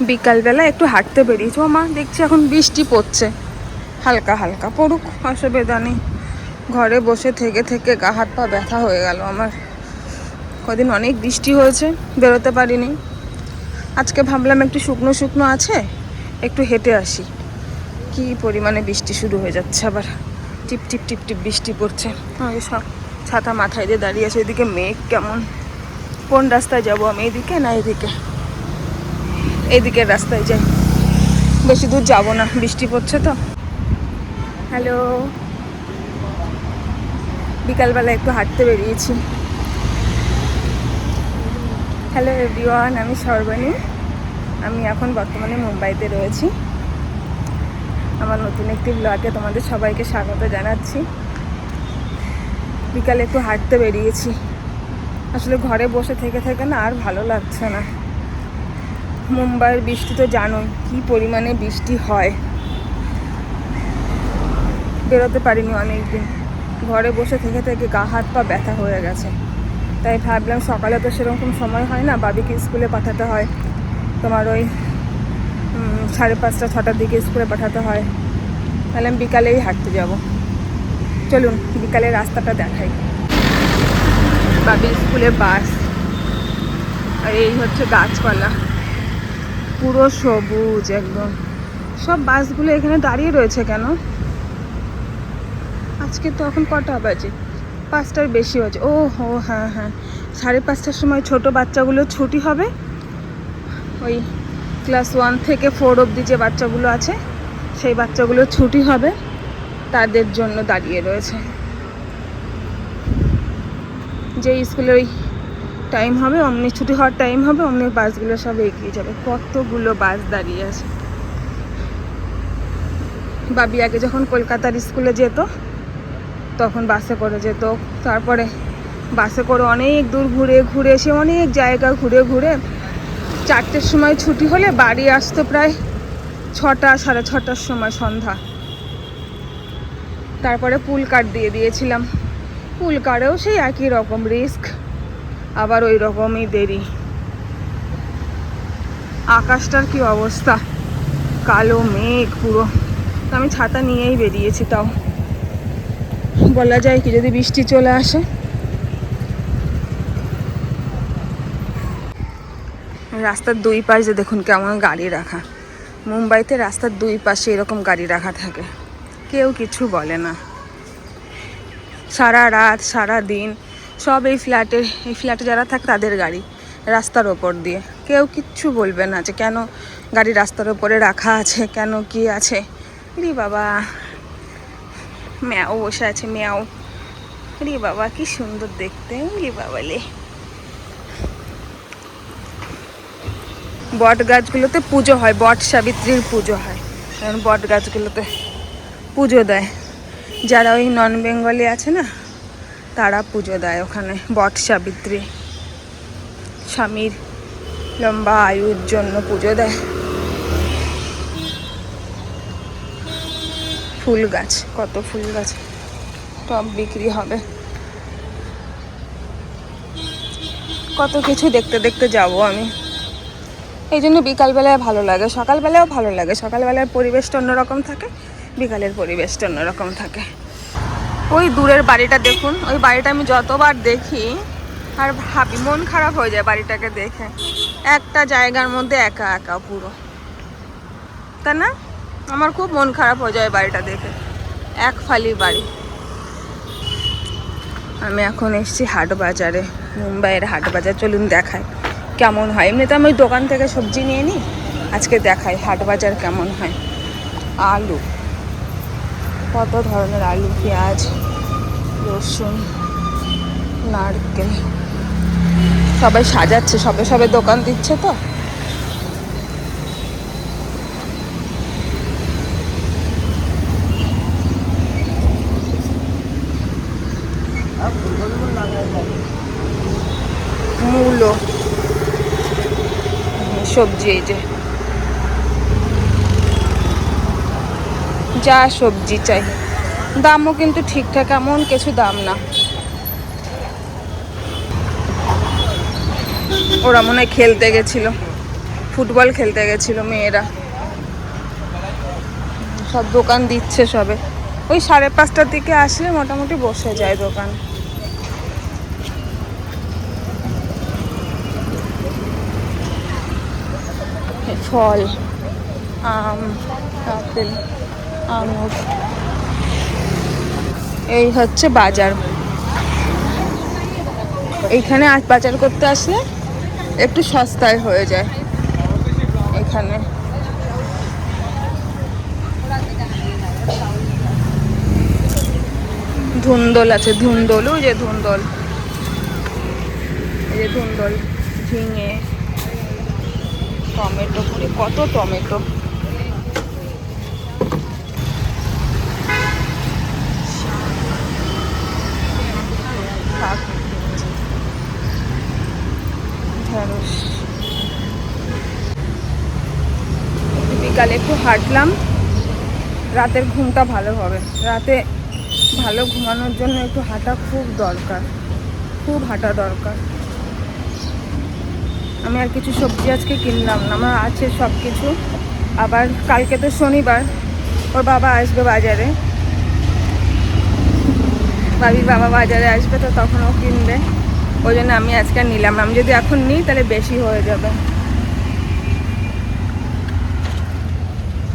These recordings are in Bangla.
বিকালবেলা একটু হাঁটতে বেরিয়েছি। ও মা, দেখছি এখন বৃষ্টি পড়ছে, হালকা হালকা পড়ুক, অসুবিধা নেই। ঘরে বসে থেকে থেকে গা হাত পা ব্যথা হয়ে গেল আমার। কদিন অনেক বৃষ্টি হয়েছে, বেরোতে পারিনি। আজকে ভাবলাম একটু শুকনো শুকনো আছে, একটু হেঁটে আসি। কি পরিমাণে বৃষ্টি শুরু হয়ে যাচ্ছে আবার, টিপ টিপ টিপ টিপ বৃষ্টি পড়ছে। আমি সব ছাতা মাথায় দিয়ে দাঁড়িয়ে আছে। এদিকে মেঘ কেমন। কোন রাস্তায় যাব আমি, এইদিকে না এইদিকে? এইদিকের রাস্তায় যাই, বেশি দূর যাব না, বৃষ্টি পড়ছে তো। হ্যালো, বিকালবেলা একটু হাঁটতে বেরিয়েছি। হ্যালো এভরিওয়ান, আমি সর্বাণী। আমি এখন বর্তমানে মুম্বাইতে রয়েছি। আমার নতুন একটি ব্লগে তোমাদের সবাইকে স্বাগত জানাচ্ছি। বিকালে একটু হাঁটতে বেরিয়েছি। আসলে ঘরে বসে থেকে থেকে না আর ভালো লাগছে না। মুম্বাইয়ের বৃষ্টি তো জানোই কী পরিমাণে বৃষ্টি হয়। বেরোতে পারিনি অনেক দিন, ঘরে বসে থেকে থেকে গা হাত পা ব্যথা হয়ে গেছে। তাই ভাবলাম, সকালে তো সেরকম সময় হয় না, বাবিকে স্কুলে পাঠাতে হয় তোমার ওই 5:30 6টার দিকে স্কুলে পাঠাতে হয়। তাহলে আমি বিকালেই হাঁটতে যাব। চলুন বিকালে রাস্তাটা দেখাই। বাবির স্কুলে বাস, আর এই হচ্ছে গাছপালা, পুরো সবুজ একদম। সব বাসগুলো এখানে দাঁড়িয়ে রয়েছে কেন? আজকে তো এখন কটা বাজে? 5টার বেশি বাজে। ও হো, হ্যাঁ হ্যাঁ, 5:30টার সময় ছোট বাচ্চাগুলো ছুটি হবে। ওই ক্লাস 1 থেকে 4 অবধি যে বাচ্চাগুলো আছে, সেই বাচ্চাগুলো ছুটি হবে, তাদের জন্য দাঁড়িয়ে রয়েছে। যে স্কুলের ওই টাইম হবে, অমনি ছুটি হওয়ার টাইম হবে, অমনি বাসগুলো সব এগিয়ে যাবে। কতগুলো বাস দাঁড়িয়ে আছে। বাবি আগে যখন কলকাতার স্কুলে যেত তখন বাসে করে যেত, তারপরে বাসে করে অনেক দূর ঘুরে ঘুরে এসে, অনেক জায়গা ঘুরে ঘুরে 4টের সময় ছুটি হলে বাড়ি আসতো প্রায় 6টা 6:30টার সময়, সন্ধ্যা। তারপরে পুল কার দিয়ে দিয়েছিলাম। পুল কারেও সেই একই রকম রিস্ক, আবার ওই রকমই দেরি। আকাশটার কি অবস্থা, কালো মেঘ পুরো। আমি ছাতা নিয়েই বেরিয়েছি, তাও বলা যায় কি যদি বৃষ্টি চলে আসে। রাস্তার দুই পাশে দেখুন কেমন গাড়ি রাখা। মুম্বাইতে রাস্তার দুই পাশে এরকম গাড়ি রাখা থাকে, কেউ কিছু বলে না। সারা রাত সারা দিন সব এই ফ্ল্যাটে যারা থাকে তাদের গাড়ি রাস্তার ওপর দিয়ে, কেউ কিচ্ছু বলবে না যে কেন গাড়ি রাস্তার ওপরে রাখা আছে, কেন কি আছে। রে বাবা, ম্যাও বসে আছে, ম্যাও। রে বাবা কি সুন্দর দেখতে, রে বাবালে। বট গাছগুলোতে পুজো হয়, বট সাবিত্রীর পুজো হয়, কারণ বট গাছগুলোতে পুজো দেয়। যারা ওই নন বেঙ্গলি আছে না, তারা পুজো দেয় ওখানে বট সাবিত্রী। স্বামীর লম্বা আয়ুর জন্য পুজো দেয়। ফুল গাছ, কত ফুল গাছ, টব বিক্রি হবে। কত কিছু দেখতে দেখতে যাবো আমি। এই জন্য বিকালবেলায় ভালো লাগে, সকালবেলাও ভালো লাগে। সকালবেলার পরিবেশটা অন্যরকম থাকে, বিকালের পরিবেশটা অন্যরকম থাকে। ওই দূরের বাড়িটা দেখুন, ওই বাড়িটা আমি যতবার দেখি আর ভাবি, মন খারাপ হয়ে যায় বাড়িটাকে দেখে। একটা জায়গার মধ্যে একা একা পুরো, তাই না? আমার খুব মন খারাপ হয়ে যায় বাড়িটা দেখে, এক ফালি বাড়ি। আমি এখন এসেছি হাট বাজারে, মুম্বাইয়ের হাট বাজার। চলুন দেখায় কেমন হয়। এমনিতে আমি ওই দোকান থেকে সবজি নিয়ে নিই, আজকে দেখাই হাট বাজার কেমন হয়। আলু, কত ধরনের আলু, পেঁয়াজ, রসুন, নারকেল, সবাই সাজাচ্ছে, সবে সবে দোকান দিচ্ছে তো। মূলো, সবজি, এই যে যা সবজি চাই। দামও কিন্তু ঠিকঠাক, এমন কিছু দাম না। ওরা মনে হয় খেলতে গেছিল, ফুটবল খেলতে গেছিল মেয়েরা। সব দোকান দিচ্ছে সবে, ওই 5:30টার দিকে আসলে মোটামুটি বসে যায় দোকান। ফল, আম, আপেল, আঙুর, এই হচ্ছে বাজার। এইখানে বাজার করতে আসলে একটু সস্তায় হয়ে যায় এখানে। ধুন্দল আছে, ধুন্দল, ওই যে ধুন্দল, এই যে ধুন্দল, ঝিঙে, টমেটো, পুরি কত টমেটো। ঢেঁড়স। বিকালে একটু হাঁটলাম, রাতের ঘুমটা ভালো হবে। রাতে ভালো ঘুমানোর জন্য একটু হাঁটা খুব দরকার, খুব হাঁটা দরকার। আমি আর কিছু সবজি আজকে কিনলাম না, আমার আছে সব কিছু। আবার কালকে তো শনিবার, ওর বাবা আসবে বাজারে, বাবির বাবা বাজারে আসবে, তো তখন ও কিনবে। ওই জন্য আমি আজকে নিলাম। আমি যদি এখন নিই তাহলে বেশি হয়ে যাবে।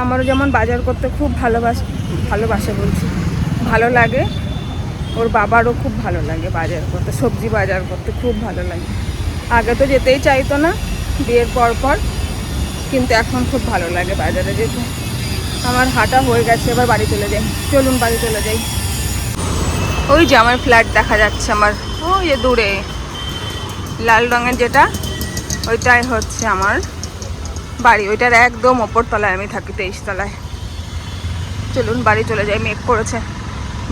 আমারও যেমন বাজার করতে খুব ভালোবাসে বলছি, ভালো লাগে। ওর বাবারও খুব ভালো লাগে বাজার করতে, সবজি বাজার করতে খুব ভালো লাগে। আগে তো যেতেই চাইতো না বিয়ের পর পর, কিন্তু এখন খুব ভালো লাগে বাজারে যেতে। আমার হাঁটা হয়ে গেছে, এবার বাড়ি চলে যাই। চলুন বাড়ি চলে যাই। ওই যে আমার ফ্ল্যাট দেখা যাচ্ছে, আমার ওই যে দূরে লাল রঙের যেটা, ওইটাই হচ্ছে আমার বাড়ি। ওইটার একদম ওপর তলায় আমি থাকি, 23 তলায়। চলুন বাড়ি চলে যাই, মেঘ করেছে,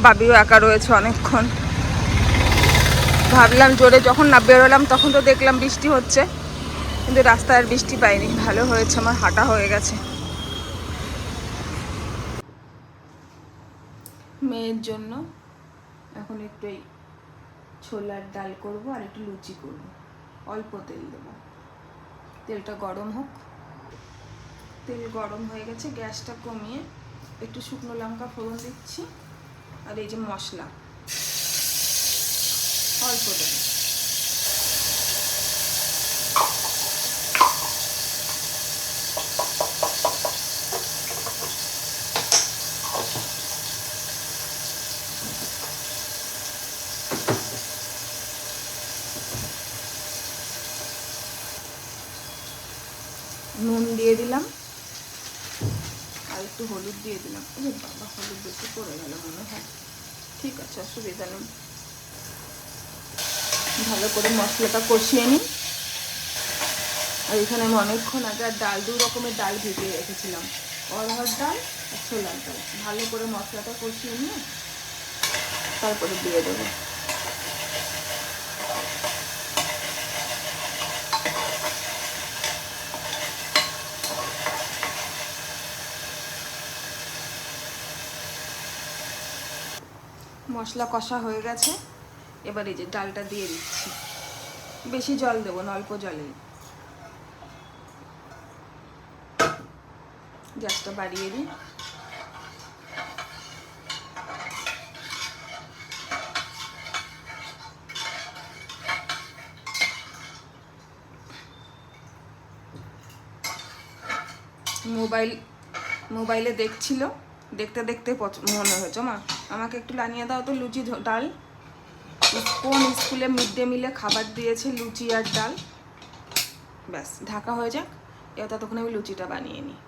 বাবিও একা রয়েছে অনেকক্ষণ। ভাবলাম জোরে যখন না বেরোলাম তখন তো দেখলাম বৃষ্টি হচ্ছে, কিন্তু রাস্তায় আর বৃষ্টি পাইনি। ভালো হয়েছে, আমার হাঁটা হয়ে গেছে। মেয়ের জন্য এখন একটু এই ছোলার ডাল করব আর একটু লুচি করব। অল্প তেল দেবো, তেলটা গরম হোক। তেল গরম হয়ে গেছে, গ্যাসটা কমিয়ে একটু শুকনো লঙ্কা ফোড়ন দিচ্ছি, আর এই যে মশলা অল্প দেবো। নুন দিয়ে দিলাম আর একটু হলুদ দিয়ে দিলাম। ওরে বাবা, হলুদ বেশি পড়ে গেল মনে হয়। ঠিক আছে, অসুবিধা নেই। ভালো করে মশলাটা কষিয়ে নিই। আর এখানে আমি অনেকক্ষণ আগে ডাল, 2 রকমের ডাল ভিজিয়ে রেখেছিলাম, অরহর ডাল আর ছোলার ডাল। ভালো করে মশলাটা কষিয়ে নিয়ে তারপরে দিয়ে দেবো। মশলা কষা হয়ে গেছে, এবার এই যে ডালটা দিয়ে দিচ্ছি। বেশি জল দেবো না, অল্প জলেই। গ্যাসটা বাড়িয়ে দিই। মোবাইলে দেখছিল, দেখতে দেখতে মনে হয়েছে মা আমাকে একটু বানিয়ে দাও তো লুচি ডাল। কোন স্কুলে মিড ডে মিলে খাবার দিয়েছে লুচি আর ডাল। ব্যাস, ঢাকা হয়ে যাক, এবার ততক্ষণ আমি লুচিটা বানিয়ে নিই।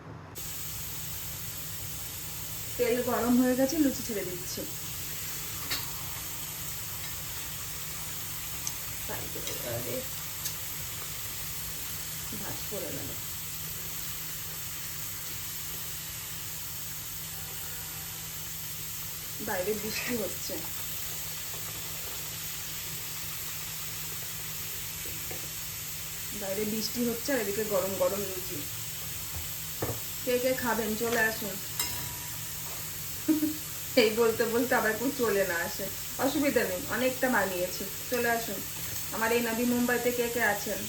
তেল গরম হয়ে গেছে, লুচি ছেড়ে দিচ্ছি। ভাজ পড়ে গেল। বাইরে বৃষ্টি হচ্ছে। বাইরে বৃষ্টি হচ্ছে আর এদিকে গরম গরম লুচি। কে কে খাবেন চলে আসুন। এই বলতে বলতে আবার কেউ চলে না আসে, অসুবিধা নেই, অনেকটা বানিয়েছি। চলে আসুন। আমার এই নবী মুম্বাইতে কে কে আছেন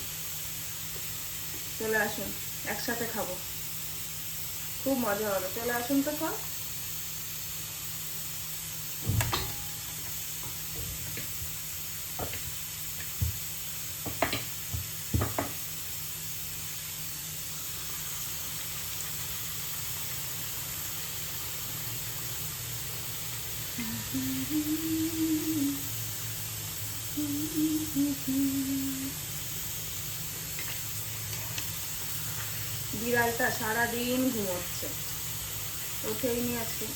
চলে আসুন, একসাথে খাবো, খুব মজা হবে। চলে আসুন তো সব। বিড়ালটা সারাদিন ঘুমোচ্ছে, ওঠেইনি আজকে।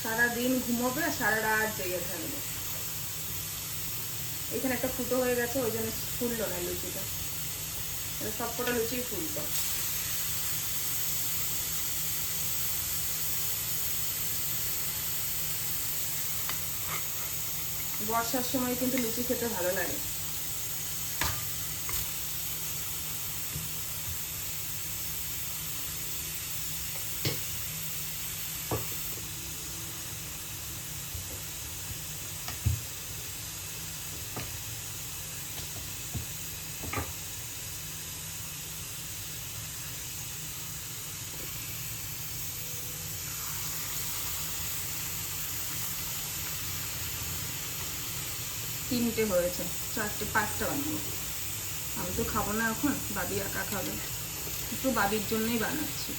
সারাদিন ঘুমোবে আর সারা রাত জেগে থাকবে। এখানে একটা ফুটো হয়ে গেছে, ওই জন্য ফুললো না লুচিটা, সব কটা লুচি ফুলতো। বর্ষার সময় কিন্তু লুচি খেতে ভালো লাগে। তিনটে হয়েছে, 4টে 5টা বানাবো। আমি তো খাবো না এখন, বাবি একা খাবে, একটু বাবির জন্যই বানাচ্ছি।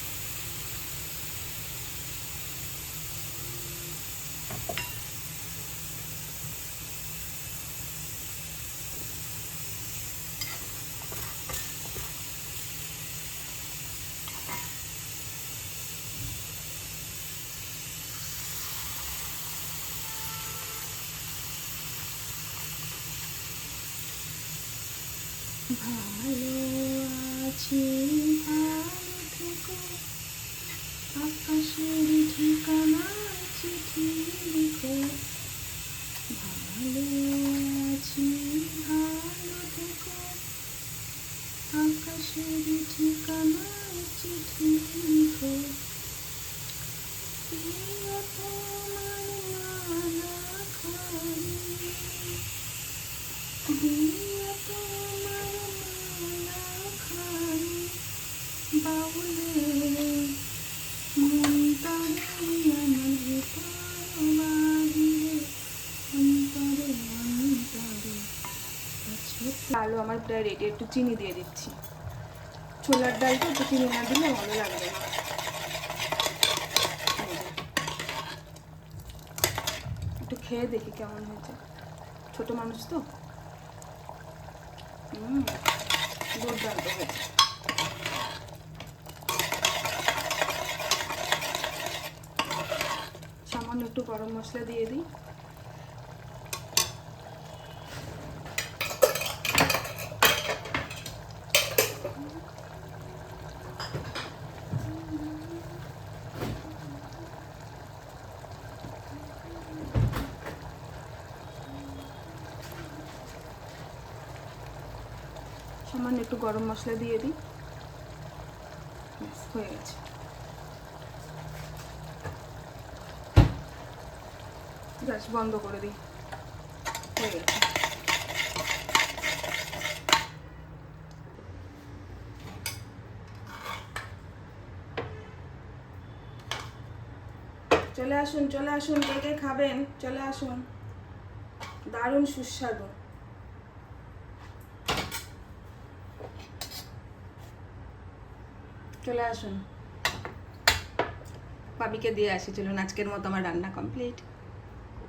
ভালো আছি, ভালো থেকো, আকাশের ঠিকানায় চিঠি লিখো। ভালো আছি, ভালো থেকো, আকাশের ঠিকানায় চিঠি লিখো। প্রিয় তোমার মালা খানি, প্রিয় তোমার মালা খানি, বাউলে মনটারে আমার ভেতর বাহিরে, অন্তরে অন্তরে। আলু আমার প্রায় রেডি, একটু চিনি দিয়ে দিচ্ছি। ছোলার ডালটা একটু চিনি না দিলে ভালো লাগবে না। একটু খেয়ে দেখি কেমন হয়েছে, ছোট মানুষ তো। দুর্দান্ত হয়েছে। সামান্য একটু গরম মশলা দিয়ে দিই। সামান্য একটু গরম মশলা দিয়ে দিই, হয়ে গেছে। গ্যাস বন্ধ করে দিই, হয়ে গেছে। চলে আসুন, চলে আসুন, কে কে খাবেন চলে আসুন, দারুণ সুস্বাদু। চলে আসুন, বাবিকে দিয়ে আসি। চলুন, আজকের মতো আমার রান্না কমপ্লিট।